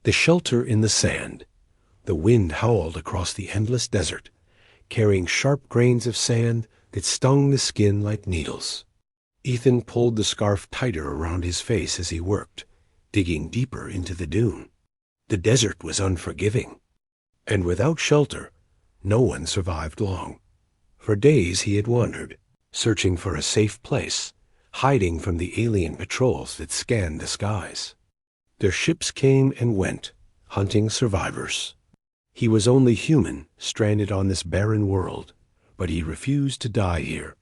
The shelter in the sand. The wind howled across the endless desert, carrying sharp grains of sand that stung the skin like needles. Ethan pulled the scarf tighter around his face as he worked, digging deeper into the dune. The desert was unforgiving, and without shelter, no one survived long. For days he had wandered, searching for a safe place, hiding from the alien patrols that scanned the skies. Their ships came and went, hunting survivors. He was only human, stranded on this barren world, but he refused to die here.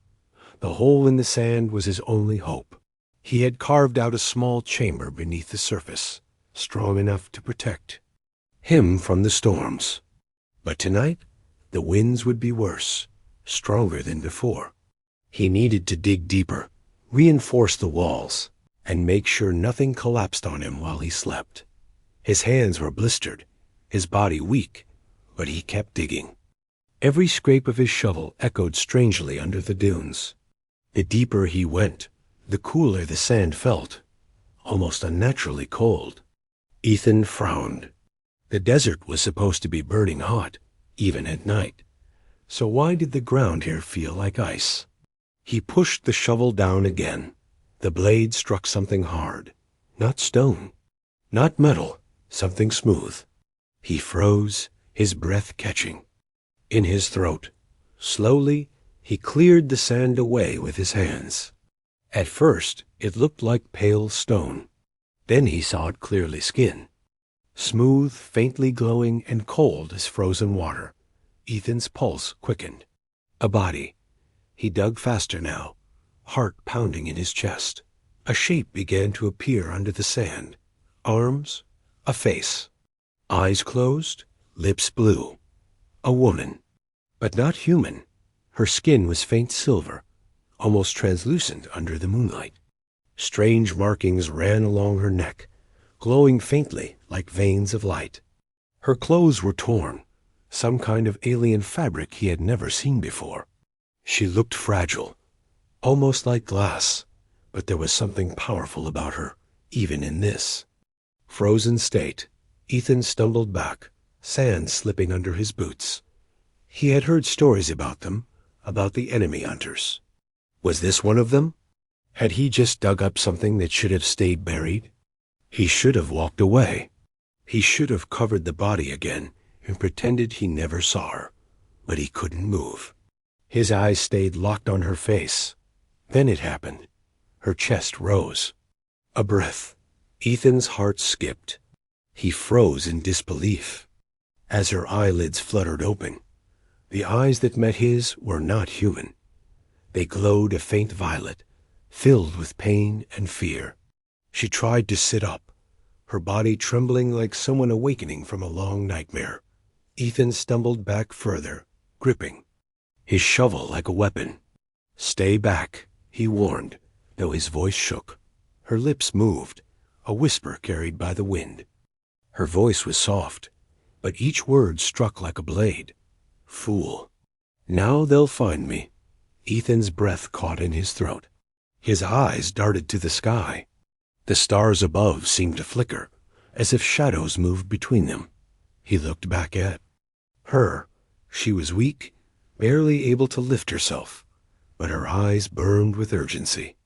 The hole in the sand was his only hope. He had carved out a small chamber beneath the surface, strong enough to protect him from the storms. But tonight, the winds would be worse, stronger than before. He needed to dig deeper, reinforce the walls, and make sure nothing collapsed on him while he slept. His hands were blistered, his body weak, but he kept digging. Every scrape of his shovel echoed strangely under the dunes. The deeper he went, the cooler the sand felt, almost unnaturally cold. Ethan frowned. The desert was supposed to be burning hot, even at night. So why did the ground here feel like ice? He pushed the shovel down again. The blade struck something hard. Not stone, not metal, something smooth. He froze, his breath catching. In his throat. Slowly, he cleared the sand away with his hands. At first, it looked like pale stone. Then he saw it clearly skinned. Smooth, faintly glowing, and cold as frozen water. Ethan's pulse quickened. A body. He dug faster now, heart pounding in his chest. A shape began to appear under the sand. Arms, a face. Eyes closed, lips blue. A woman, but not human. Her skin was faint silver, almost translucent under the moonlight. Strange markings ran along her neck, glowing faintly like veins of light. Her clothes were torn, some kind of alien fabric he had never seen before. She looked fragile, almost like glass, but there was something powerful about her, even in this frozen state. Ethan stumbled back, sand slipping under his boots. He had heard stories about them, about the enemy hunters. Was this one of them? Had he just dug up something that should have stayed buried? He should have walked away. He should have covered the body again and pretended he never saw her, but he couldn't move. His eyes stayed locked on her face. Then it happened. Her chest rose. A breath. Ethan's heart skipped. He froze in disbelief. As her eyelids fluttered open, the eyes that met his were not human. They glowed a faint violet, filled with pain and fear. She tried to sit up, her body trembling like someone awakening from a long nightmare. Ethan stumbled back further, gripping his shovel like a weapon. "Stay back," he warned, though his voice shook. Her lips moved, a whisper carried by the wind. Her voice was soft, but each word struck like a blade. "Fool. Now they'll find me." Ethan's breath caught in his throat. His eyes darted to the sky. The stars above seemed to flicker, as if shadows moved between them. He looked back at her. She was weak, barely able to lift herself, but her eyes burned with urgency.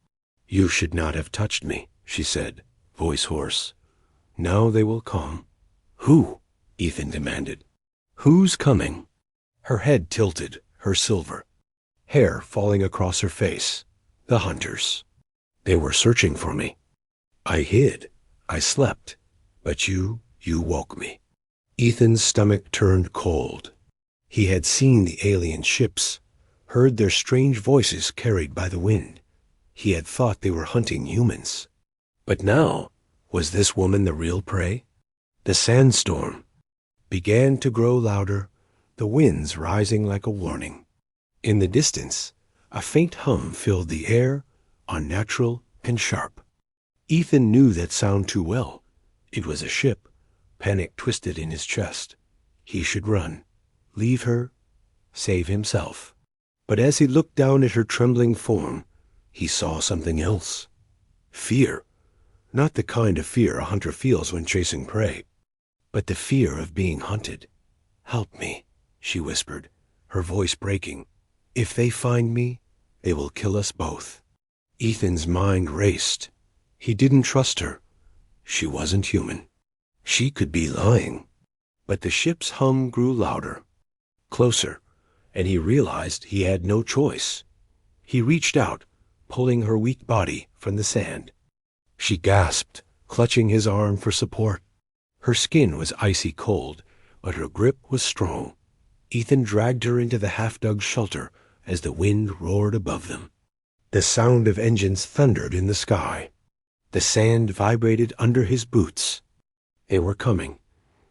"You should not have touched me," she said, voice hoarse. "Now they will come." "Who?" Ethan demanded. "Who's coming?" Her head tilted, her silver hair falling across her face. "The hunters. They were searching for me. I hid. I slept. But you woke me." Ethan's stomach turned cold. He had seen the alien ships, heard their strange voices carried by the wind. He had thought they were hunting humans. But now, was this woman the real prey? The sandstorm began to grow louder, the winds rising like a warning. In the distance, a faint hum filled the air, unnatural and sharp. Ethan knew that sound too well. It was a ship. Panic twisted in his chest. He should run, leave her, save himself. But as he looked down at her trembling form, he saw something else. Fear. Not the kind of fear a hunter feels when chasing prey. but the fear of being hunted. "Help me," she whispered, her voice breaking. "If they find me, they will kill us both." Ethan's mind raced. He didn't trust her. She wasn't human. She could be lying. But the ship's hum grew louder, closer, and he realized he had no choice. He reached out, pulling her weak body from the sand. She gasped, clutching his arm for support. Her skin was icy cold, but her grip was strong. Ethan dragged her into the half-dug shelter as the wind roared above them. The sound of engines thundered in the sky. The sand vibrated under his boots. They were coming.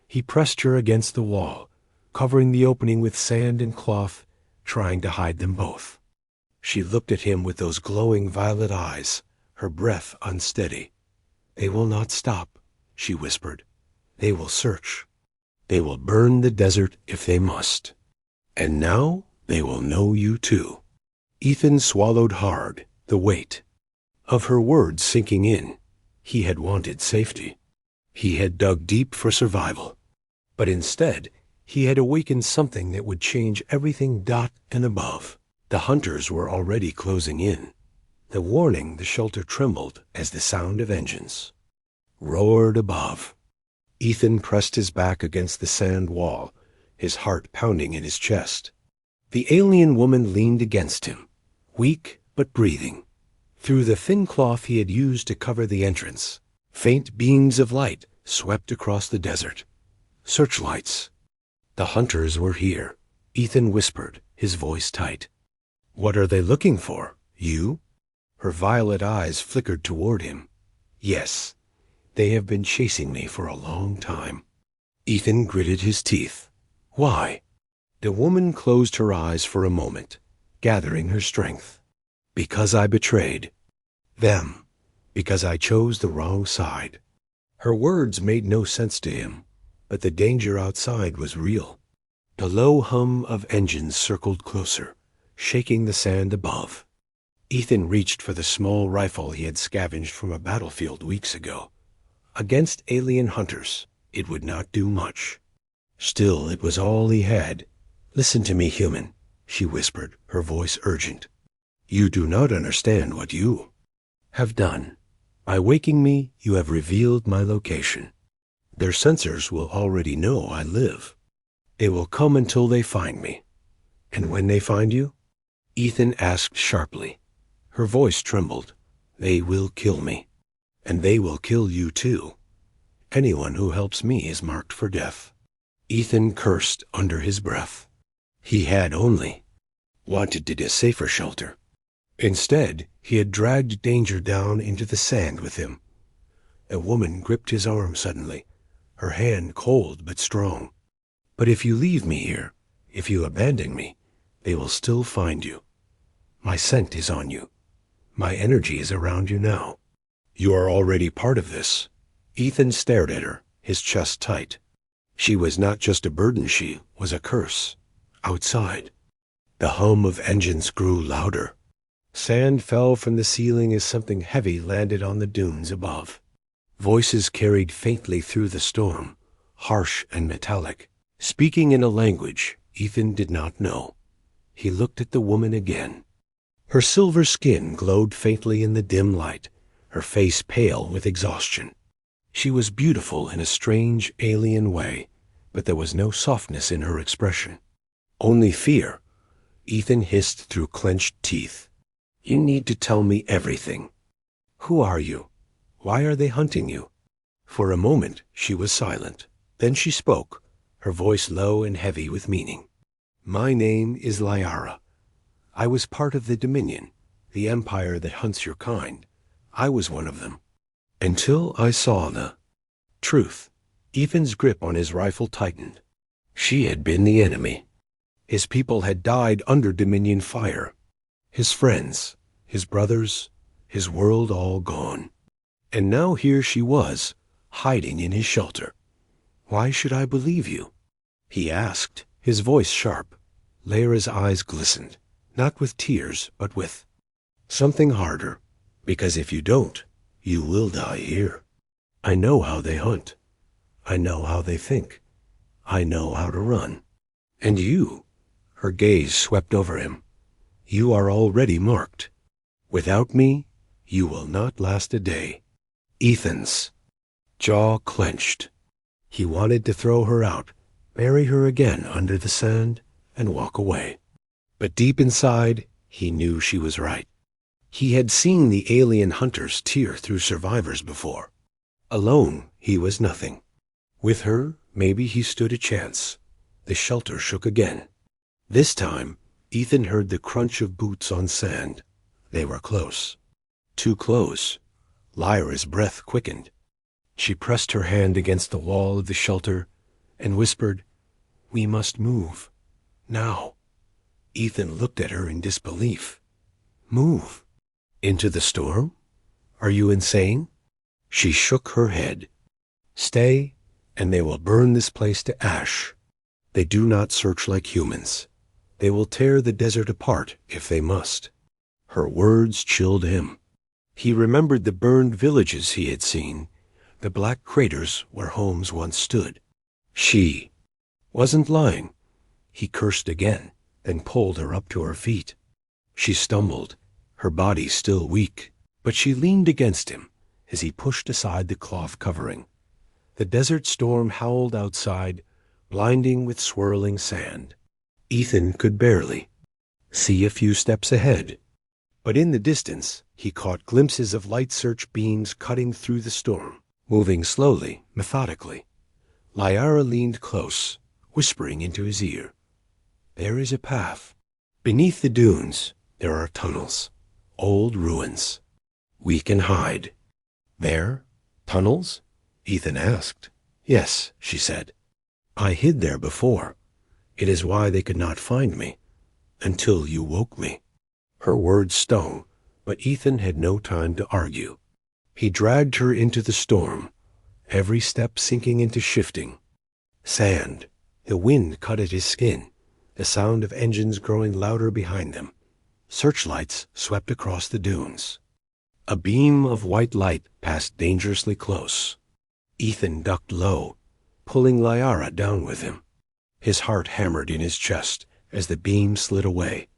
He pressed her against the wall, covering the opening with sand and cloth, trying to hide them both. She looked at him with those glowing violet eyes, her breath unsteady. "They will not stop," she whispered. "They will search. They will burn the desert if they must. And now they will know you too." Ethan swallowed hard, the weight of her words sinking in. He had wanted safety. He had dug deep for survival. But instead, he had awakened something that would change everything dot and above. The hunters were already closing in. The warning the shelter trembled as the sound of engines roared above. Ethan pressed his back against the sand wall, his heart pounding in his chest. The alien woman leaned against him, weak but breathing. Through the thin cloth he had used to cover the entrance, faint beams of light swept across the desert. Searchlights. The hunters were here, Ethan whispered, his voice tight. "What are they looking for? You?" Her violet eyes flickered toward him. "Yes, they have been chasing me for a long time." Ethan gritted his teeth. "Why?" The woman closed her eyes for a moment, gathering her strength. "Because I betrayed them. Because I chose the wrong side." Her words made no sense to him, but the danger outside was real. The low hum of engines circled closer, shaking the sand above. Ethan reached for the small rifle he had scavenged from a battlefield weeks ago. Against alien hunters, it would not do much. Still, it was all he had. "Listen to me, human," she whispered, her voice urgent. "You do not understand what you have done. By waking me, you have revealed my location. Their sensors will already know I live. They will come until they find me. And when they find you?" Ethan asked sharply. Her voice trembled. "They will kill me. And they will kill you too. Anyone who helps me is marked for death." Ethan cursed under his breath. He had only wanted a safer shelter. Instead, he had dragged danger down into the sand with him. A woman gripped his arm suddenly, her hand cold but strong. "But if you leave me here, if you abandon me, they will still find you. My scent is on you. My energy is around you now. You are already part of this." Ethan stared at her, his chest tight. She was not just a burden, she was a curse. Outside, the hum of engines grew louder. Sand fell from the ceiling as something heavy landed on the dunes above. Voices carried faintly through the storm, harsh and metallic, speaking in a language Ethan did not know. He looked at the woman again. Her silver skin glowed faintly in the dim light, her face pale with exhaustion. She was beautiful in a strange, alien way, but there was no softness in her expression. Only fear. Ethan hissed through clenched teeth. "You need to tell me everything. Who are you? Why are they hunting you?" For a moment she was silent. Then she spoke, her voice low and heavy with meaning. "My name is Lyara. I was part of the Dominion, the empire that hunts your kind. I was one of them. Until I saw the truth." Ethan's grip on his rifle tightened. She had been the enemy. His people had died under Dominion fire. His friends, his brothers, his world all gone. And now here she was, hiding in his shelter. "Why should I believe you?" he asked, his voice sharp. Lyra's eyes glistened, not with tears, but with something harder. "Because if you don't, you will die here. I know how they hunt. I know how they think. I know how to run. And you, her gaze swept over him, you are already marked. Without me, you will not last a day. Ethan's jaw clenched. He wanted to throw her out, bury her again under the sand, and walk away. But deep inside, he knew she was right. He had seen the alien hunters tear through survivors before. Alone, he was nothing. With her, maybe he stood a chance. The shelter shook again. This time, Ethan heard the crunch of boots on sand. They were close. Too close. Lyra's breath quickened. She pressed her hand against the wall of the shelter and whispered, "We must move. Now." Ethan looked at her in disbelief. Move? Into the storm? Are you insane? She shook her head. Stay, and they will burn this place to ash. They do not search like humans. They will tear the desert apart if they must. Her words chilled him. He remembered the burned villages he had seen, the black craters where homes once stood. She wasn't lying. He cursed again, then pulled her up to her feet. She stumbled, her body still weak, but she leaned against him as he pushed aside the cloth covering. The desert storm howled outside, blinding with swirling sand. Ethan could barely see a few steps ahead, but in the distance he caught glimpses of light search beams cutting through the storm, moving slowly, methodically. Lyra leaned close, whispering into his ear. There is a path. Beneath the dunes, there are tunnels, old ruins. We can hide. There? Tunnels? Ethan asked. Yes, she said. I hid there before. It is why they could not find me, until you woke me. Her words stung, but Ethan had no time to argue. He dragged her into the storm, every step sinking into shifting sand. The wind cut at his skin, the sound of engines growing louder behind them. Searchlights swept across the dunes. A beam of white light passed dangerously close. Ethan ducked low, pulling Lyra down with him. His heart hammered in his chest as the beam slid away.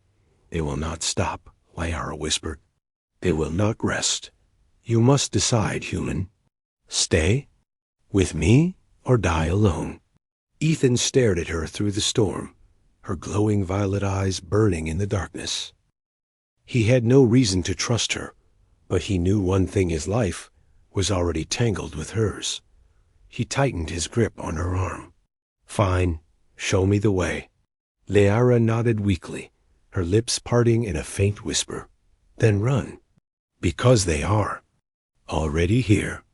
They will not stop, Lyra whispered. They will not rest. You must decide, human. Stay? With me, or die alone? Ethan stared at her through the storm, her glowing violet eyes burning in the darkness. He had no reason to trust her, but he knew one thing: his life was already tangled with hers. He tightened his grip on her arm. Fine, show me the way. Lyra nodded weakly, her lips parting in a faint whisper. Then run. Because they are already here.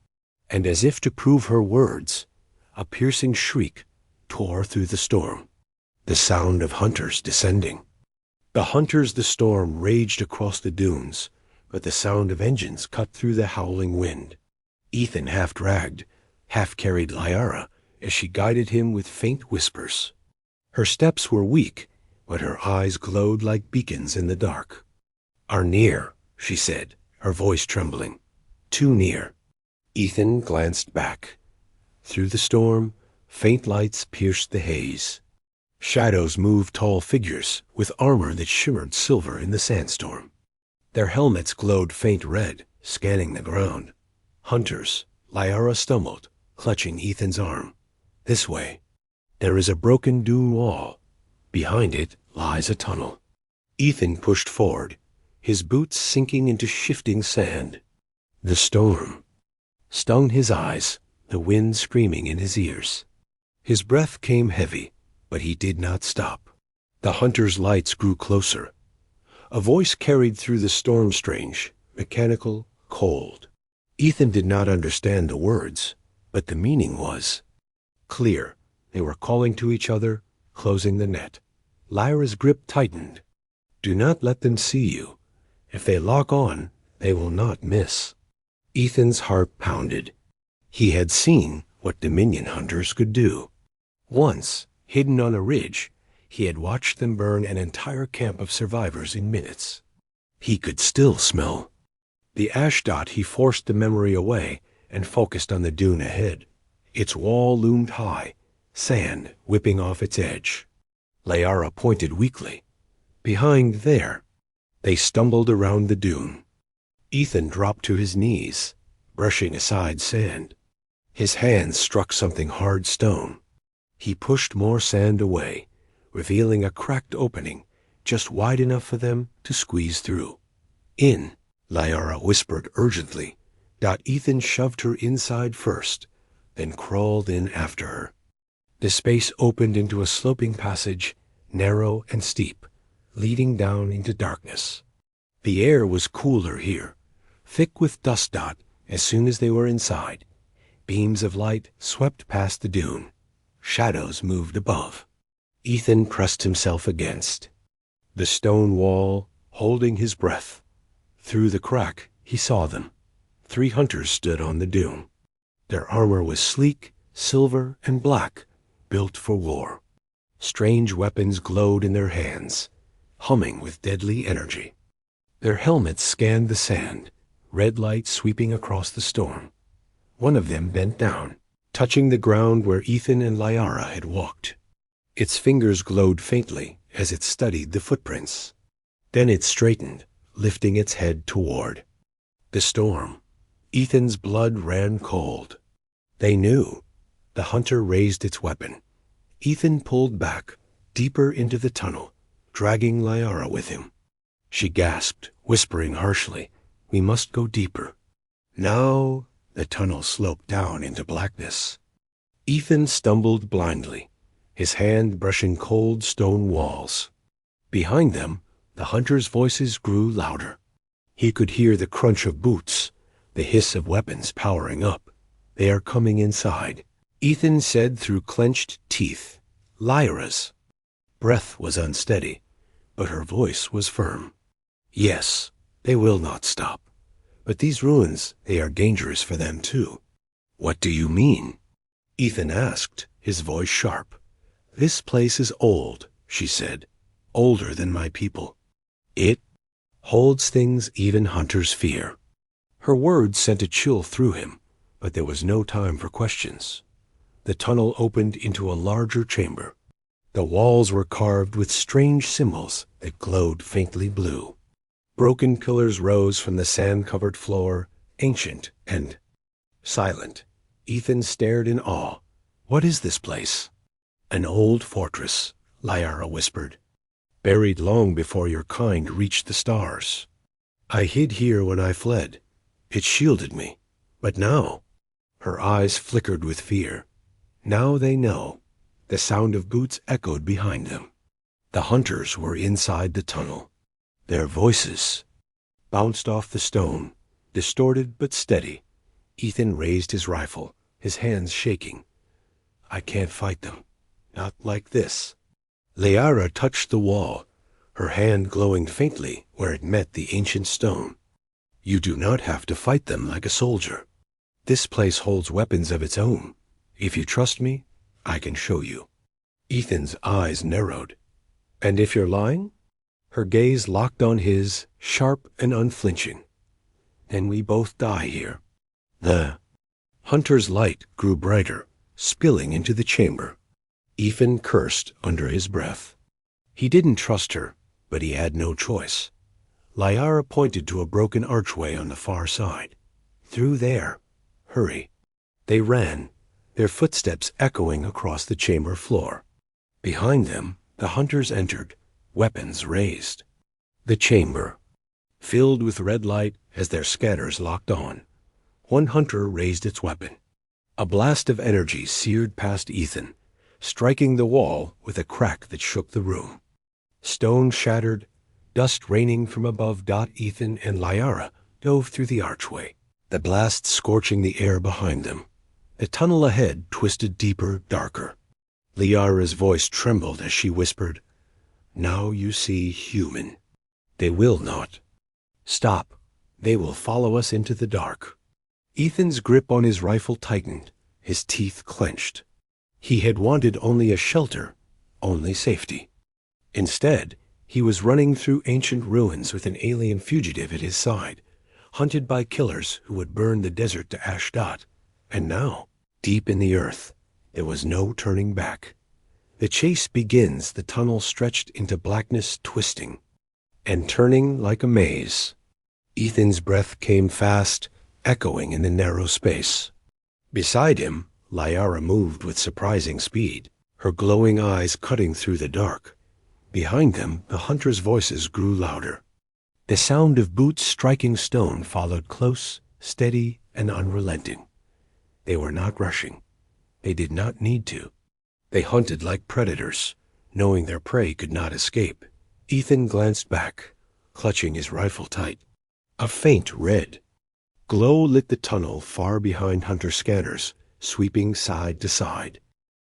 And as if to prove her words, a piercing shriek tore through the storm. The sound of hunters descending. The hunters the storm raged across the dunes, but the sound of engines cut through the howling wind. Ethan half dragged, half carried Lyra as she guided him with faint whispers. Her steps were weak, but her eyes glowed like beacons in the dark. Are near, she said, her voice trembling. Too near. Ethan glanced back. Through the storm, faint lights pierced the haze. Shadows moved tall figures with armor that shimmered silver in the sandstorm. Their helmets glowed faint red, scanning the ground. Hunters. Lyra stumbled, clutching Ethan's arm. This way. There is a broken dune wall. Behind it lies a tunnel. Ethan pushed forward, his boots sinking into shifting sand. The storm stung his eyes, the wind screaming in his ears. His breath came heavy, but he did not stop. The hunter's lights grew closer. A voice carried through the storm, strange, mechanical, cold. Ethan did not understand the words, but the meaning was clear. They were calling to each other, closing the net. Lyra's grip tightened. Do not let them see you. If they lock on, they will not miss. Ethan's heart pounded. He had seen what Dominion hunters could do. Once, hidden on a ridge, he had watched them burn an entire camp of survivors in minutes. He could still smell the ash dot. He forced the memory away and focused on the dune ahead. Its wall loomed high, sand whipping off its edge. Liara pointed weakly. Behind there. They stumbled around the dune. Ethan dropped to his knees, brushing aside sand. His hands struck something hard stone. He pushed more sand away, revealing a cracked opening just wide enough for them to squeeze through. In, Liara whispered urgently. Ethan shoved her inside first, then crawled in after her. The space opened into a sloping passage, narrow and steep, leading down into darkness. The air was cooler here, thick with dust. As soon as they were inside, beams of light swept past the dune. Shadows moved above. Ethan pressed himself against the stone wall, holding his breath. Through the crack, he saw them. 3 hunters stood on the dune. Their armor was sleek, silver, and black, built for war. Strange weapons glowed in their hands, humming with deadly energy. Their helmets scanned the sand, red light sweeping across the storm. One of them bent down, touching the ground where Ethan and Liara had walked. Its fingers glowed faintly as it studied the footprints. Then it straightened, lifting its head toward the storm. Ethan's blood ran cold. They knew. The hunter raised its weapon. Ethan pulled back, deeper into the tunnel, dragging Liara with him. She gasped, whispering harshly, "We must go deeper." Now the tunnel sloped down into blackness. Ethan stumbled blindly, his hand brushing cold stone walls. Behind them, the hunters' voices grew louder. He could hear the crunch of boots, the hiss of weapons powering up. "They are coming inside," Ethan said through clenched teeth. "Lyra's." Breath was unsteady, but her voice was firm. "Yes, they will not stop. But these ruins, they are dangerous for them too." "What do you mean?" Ethan asked, his voice sharp. "This place is old," she said. "Older than my people. It holds things even hunters fear." Her words sent a chill through him, but there was no time for questions. The tunnel opened into a larger chamber. The walls were carved with strange symbols that glowed faintly blue. Broken pillars rose from the sand-covered floor, ancient and silent. Ethan stared in awe. "What is this place?" "An old fortress," Liara whispered. "Buried long before your kind reached the stars. I hid here when I fled. It shielded me. But now—" Her eyes flickered with fear. "Now they know." The sound of boots echoed behind them. The hunters were inside the tunnel. Their voices bounced off the stone, distorted but steady. Ethan raised his rifle, his hands shaking. "I can't fight them. Not like this." Liara touched the wall, her hand glowing faintly where it met the ancient stone. "You do not have to fight them like a soldier. This place holds weapons of its own. If you trust me, I can show you." Ethan's eyes narrowed. "And if you're lying?" Her gaze locked on his, sharp and unflinching. "Then we both die here." The hunter's light grew brighter, spilling into the chamber. Ethan cursed under his breath. He didn't trust her, but he had no choice. Liara pointed to a broken archway on the far side. "Through there. Hurry." They ran, their footsteps echoing across the chamber floor. Behind them, the hunters entered, weapons raised. The chamber filled with red light as their scanners locked on. One hunter raised its weapon. A blast of energy seared past Ethan, striking the wall with a crack that shook the room. Stone shattered, dust raining from above. Ethan and Liara dove through the archway, the blast scorching the air behind them. The tunnel ahead twisted deeper, darker. Liara's voice trembled as she whispered, "Now you see human. They will not stop. They will follow us into the dark." Ethan's grip on his rifle tightened, his teeth clenched. He had wanted only a shelter, only safety. Instead, he was running through ancient ruins with an alien fugitive at his side, hunted by killers who would burn the desert to ash. And now, Deep in the earth, there was no turning back. The chase begins, the tunnel stretched into blackness, twisting and turning like a maze. Ethan's breath came fast, echoing in the narrow space. Beside him, Liara moved with surprising speed, her glowing eyes cutting through the dark. Behind them, the hunters' voices grew louder. The sound of boots striking stone followed close, steady, and unrelenting. They were not rushing. They did not need to. They hunted like predators, knowing their prey could not escape. Ethan glanced back, clutching his rifle tight. A faint red glow lit the tunnel far behind hunter scanners, sweeping side to side.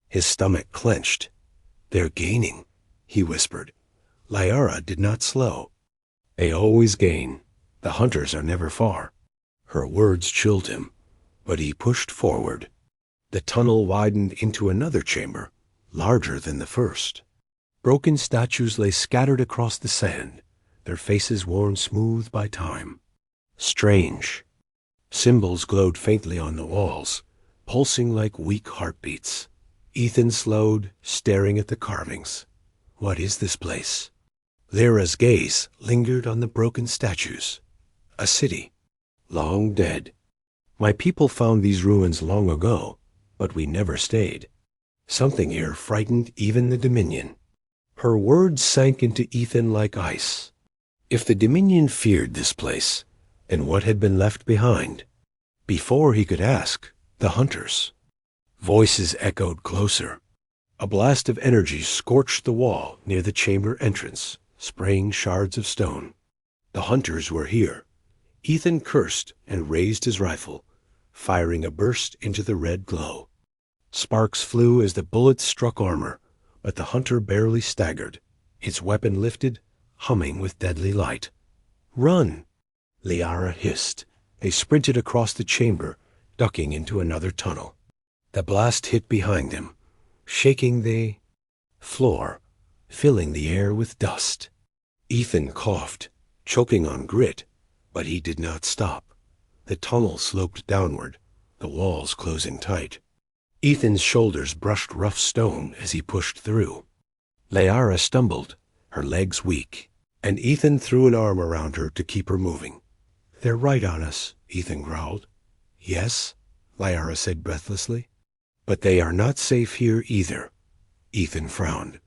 His stomach clenched. "They're gaining," he whispered. Liara did not slow. "They always gain. The hunters are never far." Her words chilled him, but he pushed forward. The tunnel widened into another chamber, larger than the first. Broken statues lay scattered across the sand, their faces worn smooth by time. Strange. Symbols glowed faintly on the walls, pulsing like weak heartbeats. Ethan slowed, staring at the carvings. What is this place? Lyra's gaze lingered on the broken statues. A city, long dead. My people found these ruins long ago, but we never stayed. Something here frightened even the Dominion. Her words sank into Ethan like ice. If the Dominion feared this place, and what had been left behind? Before he could ask, the hunters. Voices echoed closer. A blast of energy scorched the wall near the chamber entrance, spraying shards of stone. The hunters were here. Ethan cursed and raised his rifle, firing a burst into the red glow. Sparks flew as the bullets struck armor, but the hunter barely staggered, its weapon lifted, humming with deadly light. "Run!" Liara hissed. They sprinted across the chamber, ducking into another tunnel. The blast hit behind them, shaking the floor, filling the air with dust. Ethan coughed, choking on grit, but he did not stop. The tunnel sloped downward, the walls closing tight. Ethan's shoulders brushed rough stone as he pushed through. Liara stumbled, her legs weak, and Ethan threw an arm around her to keep her moving. "They're right on us," Ethan growled. "Yes," Liara said breathlessly. "But they are not safe here either." Ethan frowned.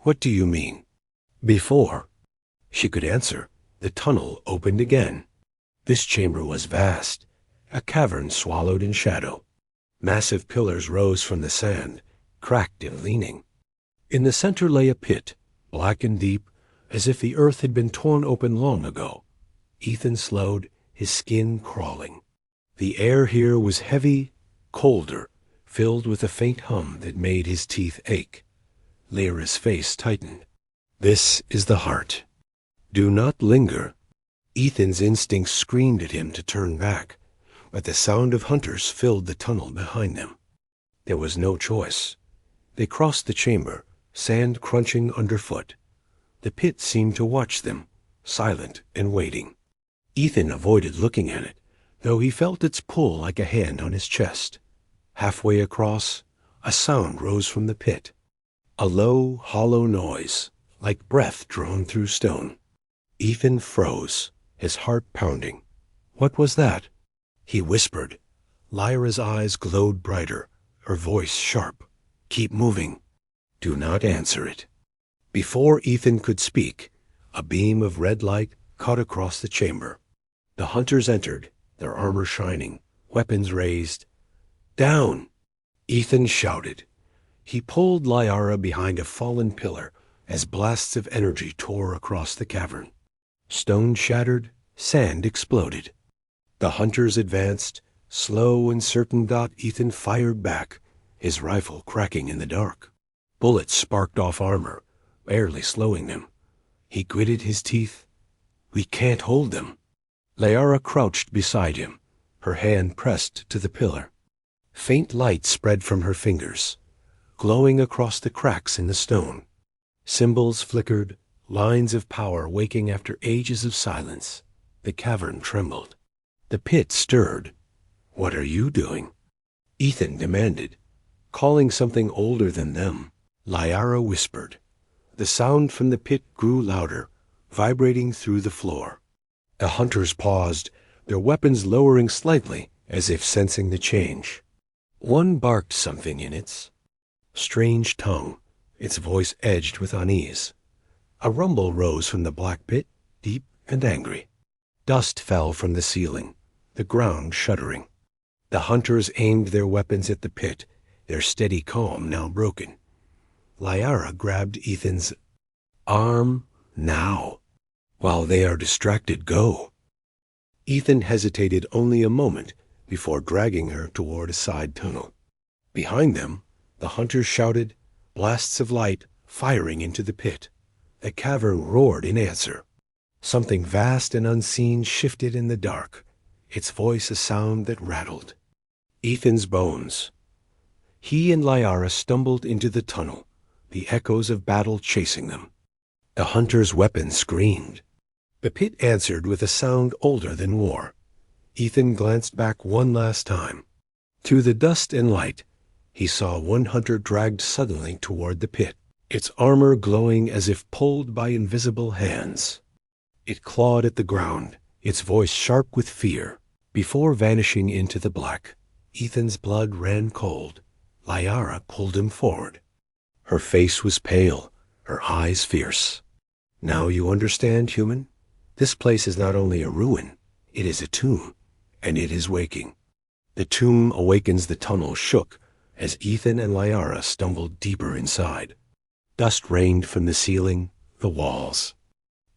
"What do you mean?" Before she could answer, the tunnel opened again. This chamber was vast, a cavern swallowed in shadow. Massive pillars rose from the sand, cracked and leaning. In the center lay a pit, black and deep, as if the earth had been torn open long ago. Ethan slowed, his skin crawling. The air here was heavy, colder, filled with a faint hum that made his teeth ache. Lyra's face tightened. "This is the heart. Do not linger." Ethan's instincts screamed at him to turn back, but the sound of hunters filled the tunnel behind them. There was no choice. They crossed the chamber, sand crunching underfoot. The pit seemed to watch them, silent and waiting. Ethan avoided looking at it, though he felt its pull like a hand on his chest. Halfway across, a sound rose from the pit. A low, hollow noise, like breath drawn through stone. Ethan froze, his heart pounding. What was that? He whispered. Lyra's eyes glowed brighter, her voice sharp. "Keep moving. Do not answer it." Before Ethan could speak, a beam of red light cut across the chamber. The hunters entered, their armor shining, weapons raised. "Down!" Ethan shouted. He pulled Liara behind a fallen pillar as blasts of energy tore across the cavern. Stone shattered, sand exploded. The hunters advanced, slow and certain. Ethan fired back, his rifle cracking in the dark. Bullets sparked off armor, barely slowing them. He gritted his teeth. "We can't hold them." Liara crouched beside him, her hand pressed to the pillar. Faint light spread from her fingers, glowing across the cracks in the stone. Symbols flickered, lines of power waking after ages of silence. The cavern trembled. The pit stirred. "What are you doing?" Ethan demanded, calling something older than them. Lyra whispered. The sound from the pit grew louder, vibrating through the floor. The hunters paused, their weapons lowering slightly, as if sensing the change. One barked something in its strange tongue, its voice edged with unease. A rumble rose from the black pit, deep and angry. Dust fell from the ceiling, the ground shuddering. The hunters aimed their weapons at the pit, their steady calm now broken. Lyra grabbed Ethan's arm. Now. While they are distracted, go. Ethan hesitated only a moment before dragging her toward a side tunnel. Behind them, the hunters shouted, blasts of light firing into the pit. The cavern roared in answer. Something vast and unseen shifted in the dark, its voice a sound that rattled. Ethan's bones. He and Lyra stumbled into the tunnel, the echoes of battle chasing them. The hunter's weapon screamed. The pit answered with a sound older than war. Ethan glanced back one last time. Through the dust and light, he saw one hunter dragged suddenly toward the pit, its armor glowing as if pulled by invisible hands. It clawed at the ground, its voice sharp with fear. Before vanishing into the black, Ethan's blood ran cold. Lyra pulled him forward. Her face was pale, her eyes fierce. Now you understand, human? This place is not only a ruin, it is a tomb, and it is waking. The tomb awakens. The tunnel shook as Ethan and Lyra stumbled deeper inside. Dust rained from the ceiling, the walls,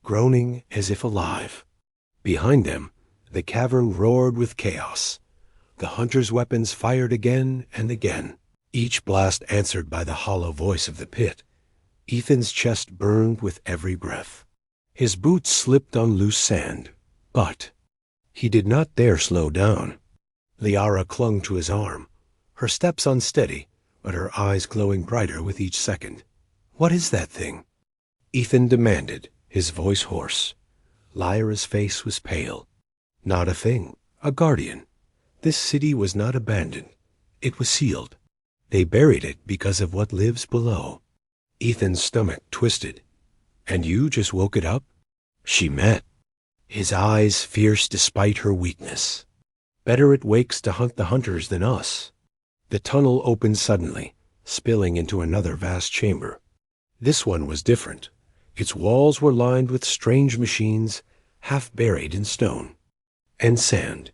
groaning as if alive. Behind them, the cavern roared with chaos. The hunters' weapons fired again and again, each blast answered by the hollow voice of the pit. Ethan's chest burned with every breath. His boots slipped on loose sand, but he did not dare slow down. Lyra clung to his arm, her steps unsteady, but her eyes glowing brighter with each second. What is that thing? Ethan demanded, his voice hoarse. Lyra's face was pale. Not a thing, a guardian. This city was not abandoned. It was sealed. They buried it because of what lives below. Ethan's stomach twisted. And you just woke it up? She met. His eyes fierce despite her weakness. Better it wakes to hunt the hunters than us. The tunnel opened suddenly, spilling into another vast chamber. This one was different. Its walls were lined with strange machines, half buried in stone and sand.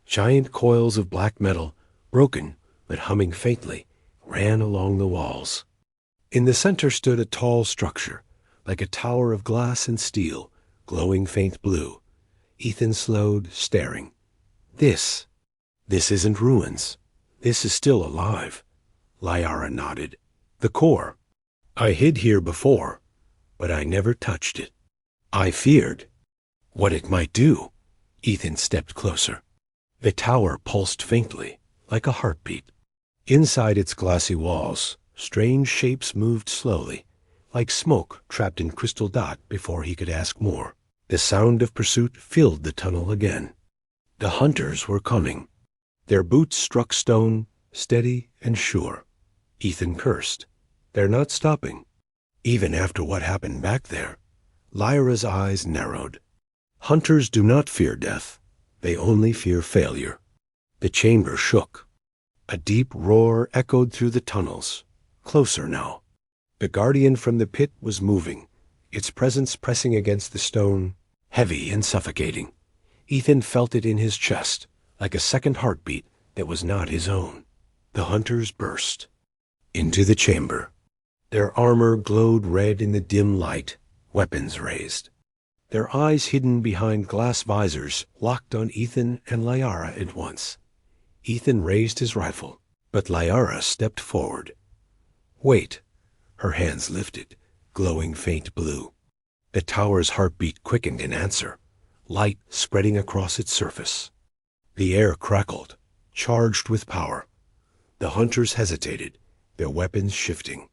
Giant coils of black metal, broken but humming faintly, ran along the walls. In the center stood a tall structure, like a tower of glass and steel, glowing faint blue. Ethan slowed, staring. This isn't ruins. This is still alive. Lyra nodded. The core. I hid here before, but I never touched it. I feared what it might do. Ethan stepped closer. The tower pulsed faintly, like a heartbeat. Inside its glassy walls, strange shapes moved slowly, like smoke trapped in crystal dot. Before he could ask more, the sound of pursuit filled the tunnel again. The hunters were coming. Their boots struck stone, steady and sure. Ethan cursed. They're not stopping. Even after what happened back there. Lyra's eyes narrowed. Hunters do not fear death. They only fear failure. The chamber shook. A deep roar echoed through the tunnels. Closer now. The guardian from the pit was moving, its presence pressing against the stone, heavy and suffocating. Ethan felt it in his chest, like a second heartbeat that was not his own. The hunters burst into the chamber. Their armor glowed red in the dim light, weapons raised. Their eyes hidden behind glass visors locked on Ethan and Lyra at once. Ethan raised his rifle, but Lyra stepped forward. Wait. Her hands lifted, glowing faint blue. The tower's heartbeat quickened in answer, light spreading across its surface. The air crackled, charged with power. The hunters hesitated, their weapons shifting.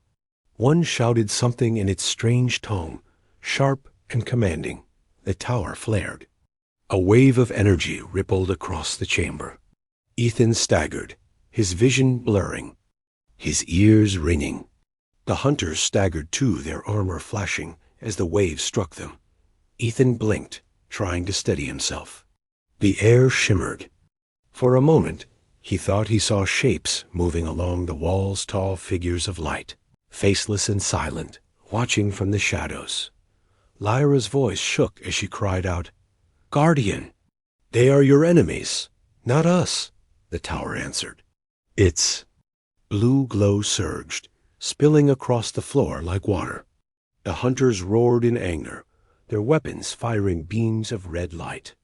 One shouted something in its strange tone, sharp and commanding. The tower flared. A wave of energy rippled across the chamber. Ethan staggered, his vision blurring, his ears ringing. The hunters staggered too, their armor flashing as the waves struck them. Ethan blinked, trying to steady himself. The air shimmered. For a moment, he thought he saw shapes moving along the walls, tall figures of light, faceless and silent, watching from the shadows. Lyra's voice shook as she cried out, "Guardian! They are your enemies, not us," the tower answered. Its blue glow surged, spilling across the floor like water. The hunters roared in anger, their weapons firing beams of red light.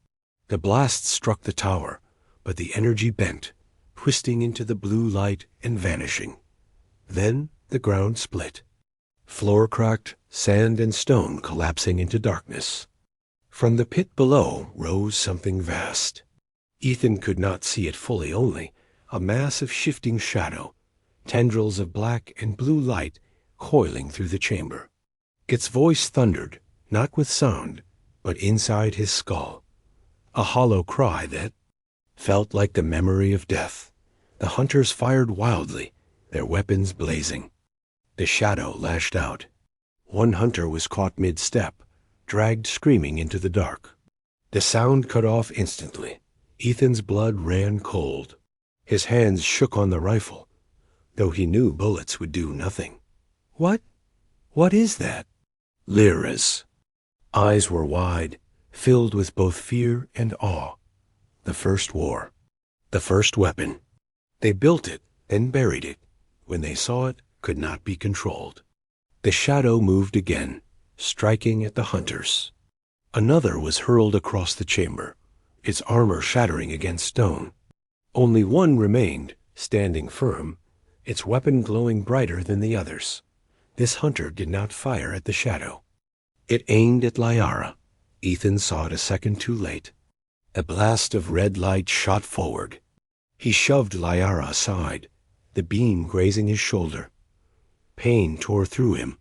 The blast struck the tower, but the energy bent, twisting into the blue light and vanishing. Then the ground split. Floor cracked, sand and stone collapsing into darkness. From the pit below rose something vast. Ethan could not see it fully, only a mass of shifting shadow, tendrils of black and blue light coiling through the chamber. Its voice thundered, not with sound, but inside his skull. A hollow cry that felt like the memory of death. The hunters fired wildly, their weapons blazing. The shadow lashed out. One hunter was caught mid-step, dragged screaming into the dark. The sound cut off instantly. Ethan's blood ran cold. His hands shook on the rifle, though he knew bullets would do nothing. What is that?" Lyra's eyes were wide, filled with both fear and awe. The first war. The first weapon. They built it and buried it. When they saw it, could not be controlled. The shadow moved again, striking at the hunters. Another was hurled across the chamber, its armor shattering against stone. Only one remained, standing firm, its weapon glowing brighter than the others. This hunter did not fire at the shadow. It aimed at Lyra. Ethan saw it a second too late. A blast of red light shot forward. He shoved Lyra aside, the beam grazing his shoulder. Pain tore through him,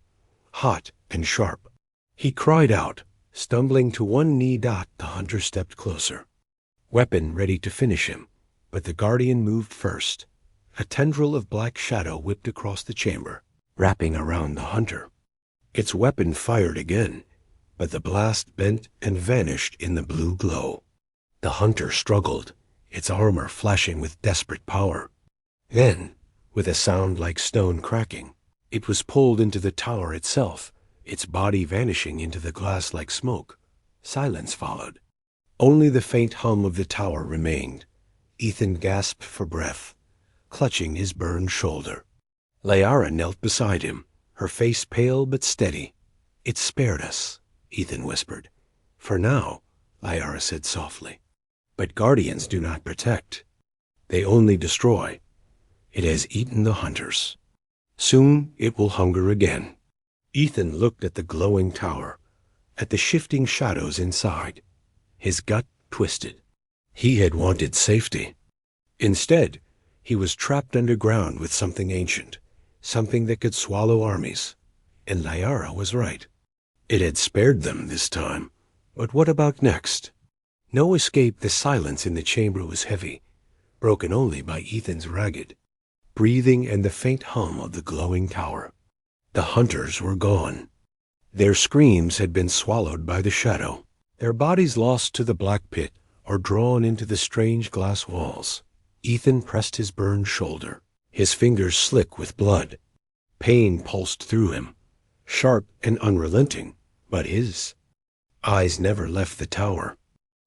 hot and sharp. He cried out, stumbling to one knee. The hunter stepped closer, weapon ready to finish him, but the guardian moved first. A tendril of black shadow whipped across the chamber, wrapping around the hunter. Its weapon fired again, but the blast bent and vanished in the blue glow. The hunter struggled, its armor flashing with desperate power. Then, with a sound like stone cracking, it was pulled into the tower itself, its body vanishing into the glass like smoke. Silence followed. Only the faint hum of the tower remained. Ethan gasped for breath, clutching his burned shoulder. Lyra knelt beside him, her face pale but steady. "It spared us," Ethan whispered. "For now," Lyra said softly. "But guardians do not protect. They only destroy. It has eaten the hunters. Soon it will hunger again." Ethan looked at the glowing tower, at the shifting shadows inside. His gut twisted. He had wanted safety. Instead, he was trapped underground with something ancient, something that could swallow armies. And Lyra was right. It had spared them this time. But what about next? No escape. The silence in the chamber was heavy, broken only by Ethan's ragged breathing and the faint hum of the glowing tower. The hunters were gone. Their screams had been swallowed by the shadow, their bodies lost to the black pit or drawn into the strange glass walls. Ethan pressed his burned shoulder, his fingers slick with blood. Pain pulsed through him, sharp and unrelenting, but his eyes never left the tower.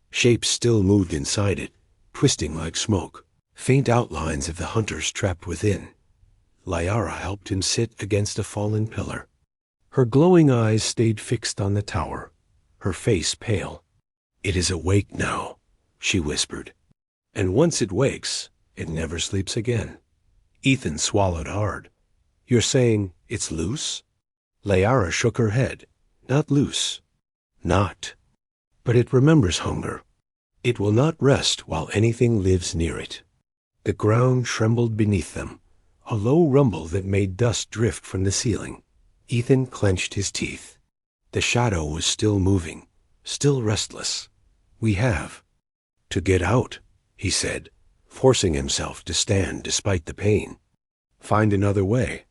Shapes still moved inside it, twisting like smoke, faint outlines of the hunters trapped within. Lyra helped him sit against a fallen pillar. Her glowing eyes stayed fixed on the tower, her face pale. "It is awake now," she whispered. "And once it wakes, it never sleeps again." Ethan swallowed hard. "You're saying it's loose?" Lyra shook her head. "Not loose. Not. But it remembers hunger. It will not rest while anything lives near it." The ground trembled beneath them, a low rumble that made dust drift from the ceiling. Ethan clenched his teeth. The shadow was still moving, still restless. "We have to get out," he said, forcing himself to stand despite the pain. Find another way.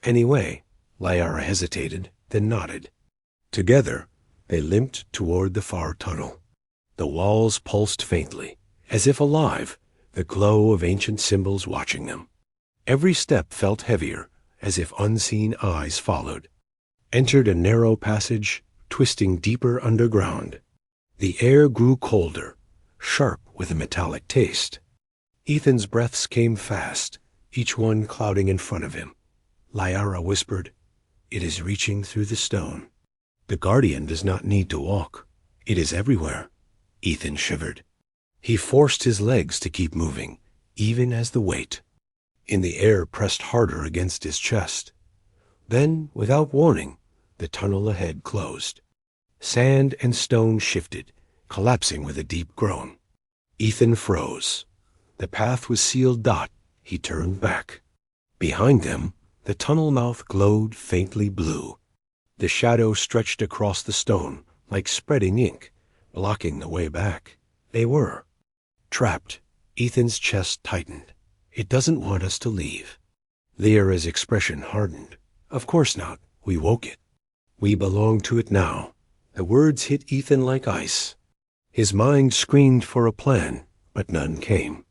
Any way. Liara hesitated, then nodded. Together, they limped toward the far tunnel. The walls pulsed faintly, as if alive, the glow of ancient symbols watching them. Every step felt heavier, as if unseen eyes followed. Entered a narrow passage, twisting deeper underground. The air grew colder, sharp with a metallic taste. Ethan's breaths came fast, each one clouding in front of him. Liara whispered, "It is reaching through the stone." "The Guardian does not need to walk. It is everywhere." Ethan shivered. He forced his legs to keep moving, even as the weight in the air pressed harder against his chest. Then, without warning, the tunnel ahead closed. Sand and stone shifted, collapsing with a deep groan. Ethan froze. The path was sealed. He turned back. Behind them, the tunnel mouth glowed faintly blue. The shadow stretched across the stone, like spreading ink, blocking the way back. They were trapped. Ethan's chest tightened. "It doesn't want us to leave." Liara's expression hardened. "Of course not. We woke it. We belong to it now." The words hit Ethan like ice. His mind screamed for a plan, but none came.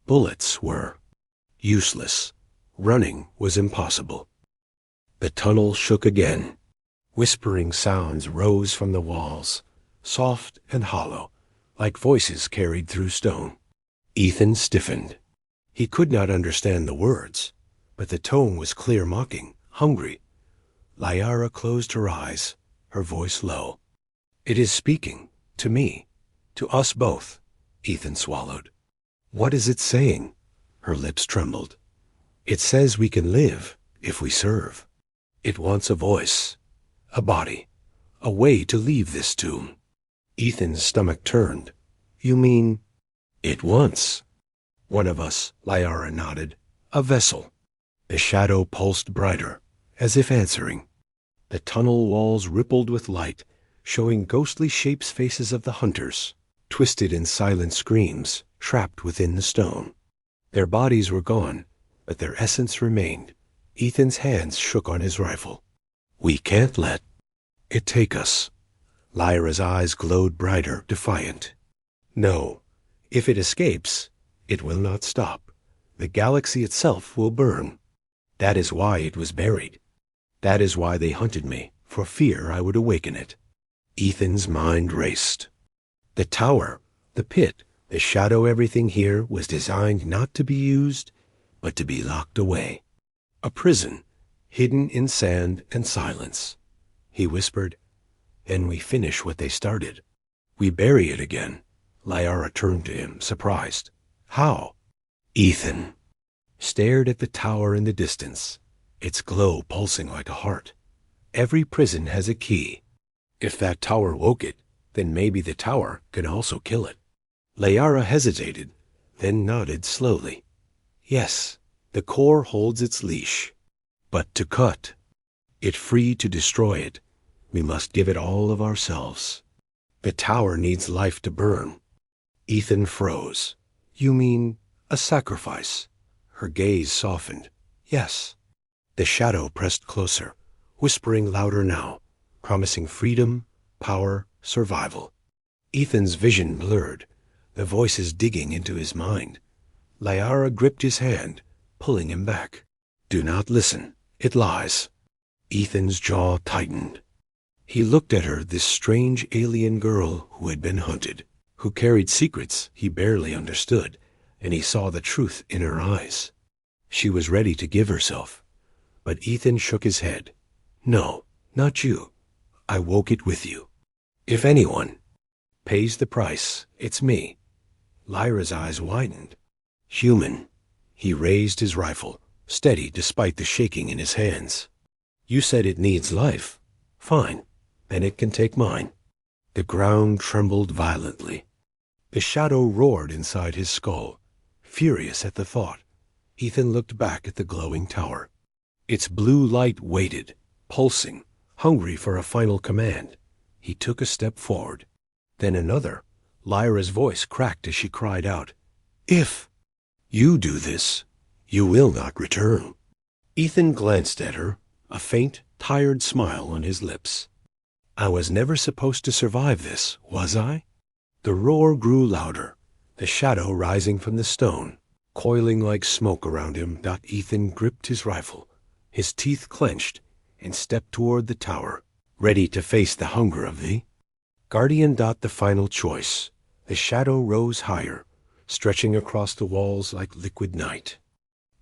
Bullets were useless. Running was impossible. The tunnel shook again. Whispering sounds rose from the walls, soft and hollow, like voices carried through stone. Ethan stiffened. He could not understand the words, but the tone was clear mocking, hungry. Liara closed her eyes, her voice low. "It is speaking, to me, to us both," Ethan swallowed. "What is it saying?" Her lips trembled. "It says we can live, if we serve. It wants a voice, a body, a way to leave this tomb." Ethan's stomach turned. "You mean—" "It wants one of us," Liara nodded. "A vessel." The shadow pulsed brighter, as if answering. The tunnel walls rippled with light, showing ghostly shapes, faces of the hunters, twisted in silent screams, trapped within the stone. Their bodies were gone, but their essence remained. Ethan's hands shook on his rifle. "We can't let it take us." Lyra's eyes glowed brighter, defiant. "No, if it escapes, it will not stop. The galaxy itself will burn. That is why it was buried. That is why they hunted me, for fear I would awaken it." Ethan's mind raced. The tower, the pit, the shadow, everything here was designed not to be used, but to be locked away. A prison, hidden in sand and silence. He whispered, "Then we finish what they started. We bury it again." Liara turned to him, surprised. "How?" Ethan stared at the tower in the distance, its glow pulsing like a heart. "Every prison has a key. If that tower woke it, then maybe the tower can also kill it." Liara hesitated, then nodded slowly. "Yes, the core holds its leash. But to cut it free, to destroy it, we must give it all of ourselves. The tower needs life to burn." Ethan froze. "You mean a sacrifice?" Her gaze softened. "Yes." The shadow pressed closer, whispering louder now, promising freedom, power, survival. Ethan's vision blurred, the voices digging into his mind. Liara gripped his hand, pulling him back. "Do not listen. It lies." Ethan's jaw tightened. He looked at her, this strange alien girl who had been hunted, who carried secrets he barely understood, and he saw the truth in her eyes. She was ready to give herself. But Ethan shook his head. "No, not you. I woke it with you. If anyone pays the price, it's me." Lyra's eyes widened. "Human." He raised his rifle, steady despite the shaking in his hands. "You said it needs life. Fine, then it can take mine." The ground trembled violently. The shadow roared inside his skull, furious at the thought. Ethan looked back at the glowing tower. Its blue light waited, pulsing, hungry for a final command. He took a step forward. Then another. Lyra's voice cracked as she cried out, "If!" You do this, you will not return. Ethan glanced at her, a faint, tired smile on his lips. I was never supposed to survive this, was I? The roar grew louder, the shadow rising from the stone, coiling like smoke around him. Ethan gripped his rifle, his teeth clenched, and stepped toward the tower, ready to face the hunger of the Guardian. The final choice. The shadow rose higher, stretching across the walls like liquid night.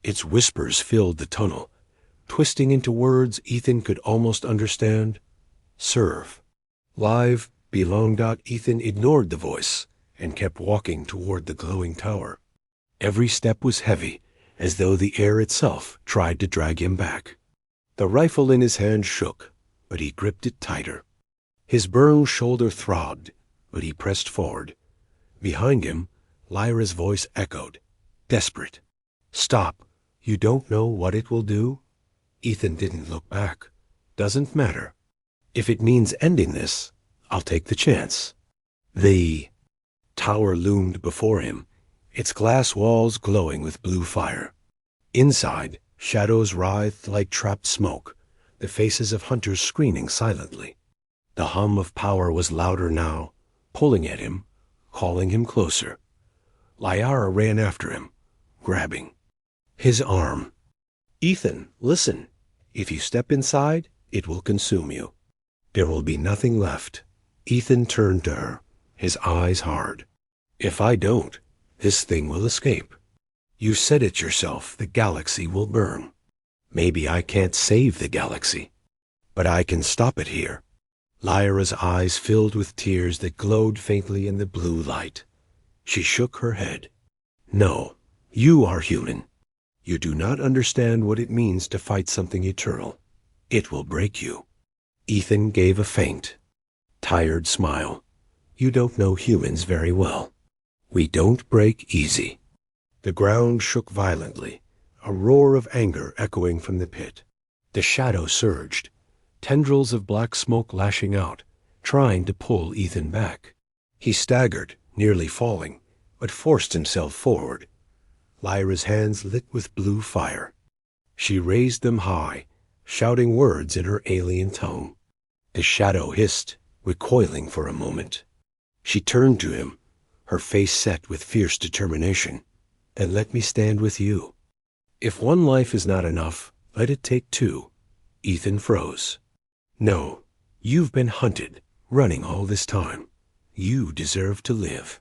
Its whispers filled the tunnel, twisting into words Ethan could almost understand. Serve. Live. Belong. Ethan ignored the voice and kept walking toward the glowing tower. Every step was heavy, as though the air itself tried to drag him back. The rifle in his hand shook, but he gripped it tighter. His burned shoulder throbbed, but he pressed forward. Behind him, Lyra's voice echoed, desperate. Stop. You don't know what it will do? Ethan didn't look back. Doesn't matter. If it means ending this, I'll take the chance. The tower loomed before him, its glass walls glowing with blue fire. Inside, shadows writhed like trapped smoke, the faces of hunters screaming silently. The hum of power was louder now, pulling at him, calling him closer. Lyra ran after him, grabbing his arm. Ethan, listen. If you step inside, it will consume you. There will be nothing left. Ethan turned to her, his eyes hard. If I don't, this thing will escape. You said it yourself, the galaxy will burn. Maybe I can't save the galaxy, but I can stop it here. Lyra's eyes filled with tears that glowed faintly in the blue light. She shook her head. No, you are human. You do not understand what it means to fight something eternal. It will break you. Ethan gave a faint, tired smile. You don't know humans very well. We don't break easy. The ground shook violently, a roar of anger echoing from the pit. The shadow surged, tendrils of black smoke lashing out, trying to pull Ethan back. He staggered, nearly falling, but forced himself forward. Lyra's hands lit with blue fire. She raised them high, shouting words in her alien tongue. The shadow hissed, recoiling for a moment. She turned to him, her face set with fierce determination. And let me stand with you. If one life is not enough, let it take two. Ethan froze. No, you've been hunted, running all this time. You deserve to live.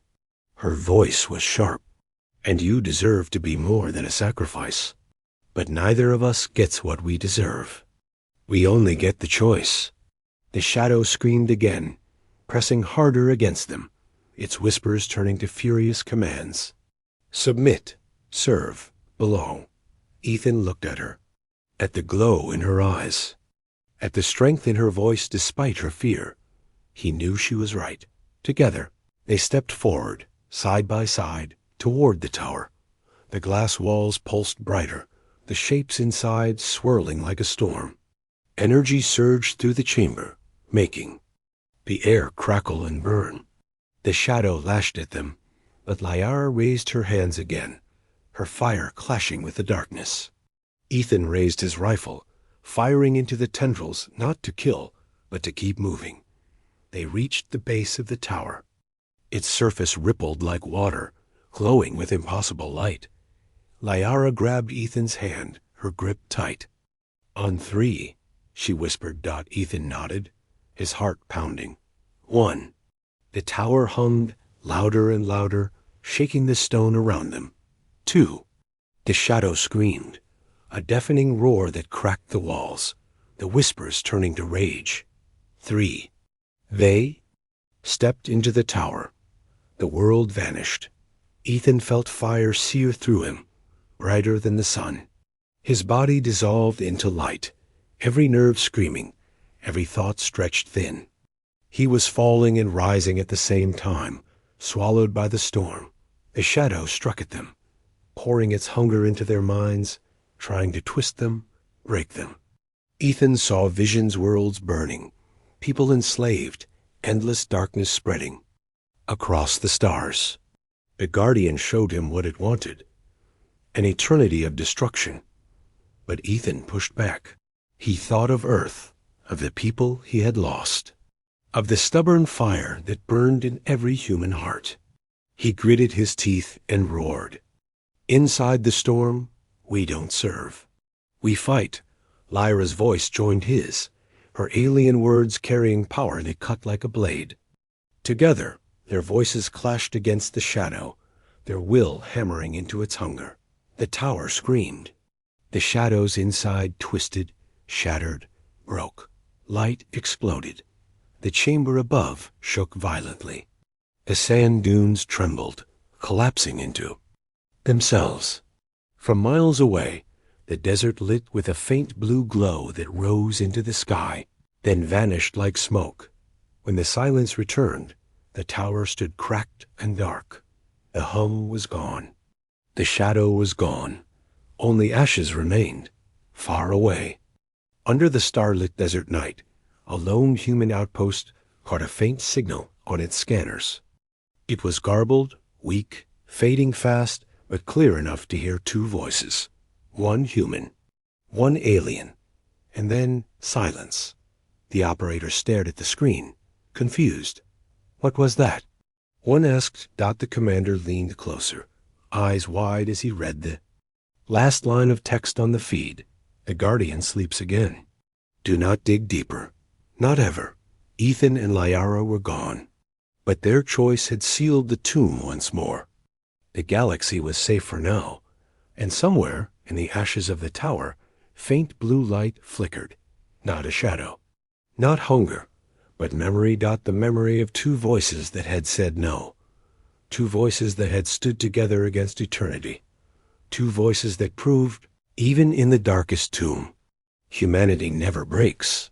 Her voice was sharp. And you deserve to be more than a sacrifice. But neither of us gets what we deserve. We only get the choice. The shadow screamed again, pressing harder against them, its whispers turning to furious commands. Submit, serve, belong. Ethan looked at her, at the glow in her eyes, at the strength in her voice despite her fear. He knew she was right. Together, they stepped forward, side by side, toward the tower. The glass walls pulsed brighter, the shapes inside swirling like a storm. Energy surged through the chamber, making the air crackle and burn. The shadow lashed at them, but Lyra raised her hands again, her fire clashing with the darkness. Ethan raised his rifle, firing into the tendrils not to kill, but to keep moving. They reached the base of the tower. Its surface rippled like water, glowing with impossible light. Lyra grabbed Ethan's hand, her grip tight. On three, she whispered. Ethan nodded, his heart pounding. 1. The tower hummed, louder and louder, shaking the stone around them. 2. The shadow screamed, a deafening roar that cracked the walls, the whispers turning to rage. 3. They stepped into the tower. The world vanished. Ethan felt fire sear through him, brighter than the sun. His body dissolved into light, every nerve screaming, every thought stretched thin. He was falling and rising at the same time, swallowed by the storm. The shadow struck at them, pouring its hunger into their minds, trying to twist them, break them. Ethan saw visions, worlds burning, people enslaved, endless darkness spreading across the stars. The Guardian showed him what it wanted, an eternity of destruction. But Ethan pushed back. He thought of Earth, of the people he had lost, of the stubborn fire that burned in every human heart. He gritted his teeth and roared. Inside the storm, we don't serve. We fight. Lyra's voice joined his, her alien words carrying power that cut like a blade. Together, their voices clashed against the shadow, their will hammering into its hunger. The tower screamed. The shadows inside twisted, shattered, broke. Light exploded. The chamber above shook violently. The sand dunes trembled, collapsing into themselves. From miles away, the desert lit with a faint blue glow that rose into the sky, then vanished like smoke. When the silence returned, the tower stood cracked and dark. The hum was gone. The shadow was gone. Only ashes remained, far away. Under the starlit desert night, a lone human outpost caught a faint signal on its scanners. It was garbled, weak, fading fast, but clear enough to hear two voices. One human, one alien, and then silence. The operator stared at the screen, confused. What was that? One asked. The commander leaned closer, eyes wide as he read the last line of text on the feed. The Guardian sleeps again. Do not dig deeper. Not ever. Ethan and Lyra were gone. But their choice had sealed the tomb once more. The galaxy was safe for now, and somewhere in the ashes of the tower, faint blue light flickered. Not a shadow. Not hunger, but memory. The memory of two voices that had said no. Two voices that had stood together against eternity. Two voices that proved, even in the darkest tomb, humanity never breaks.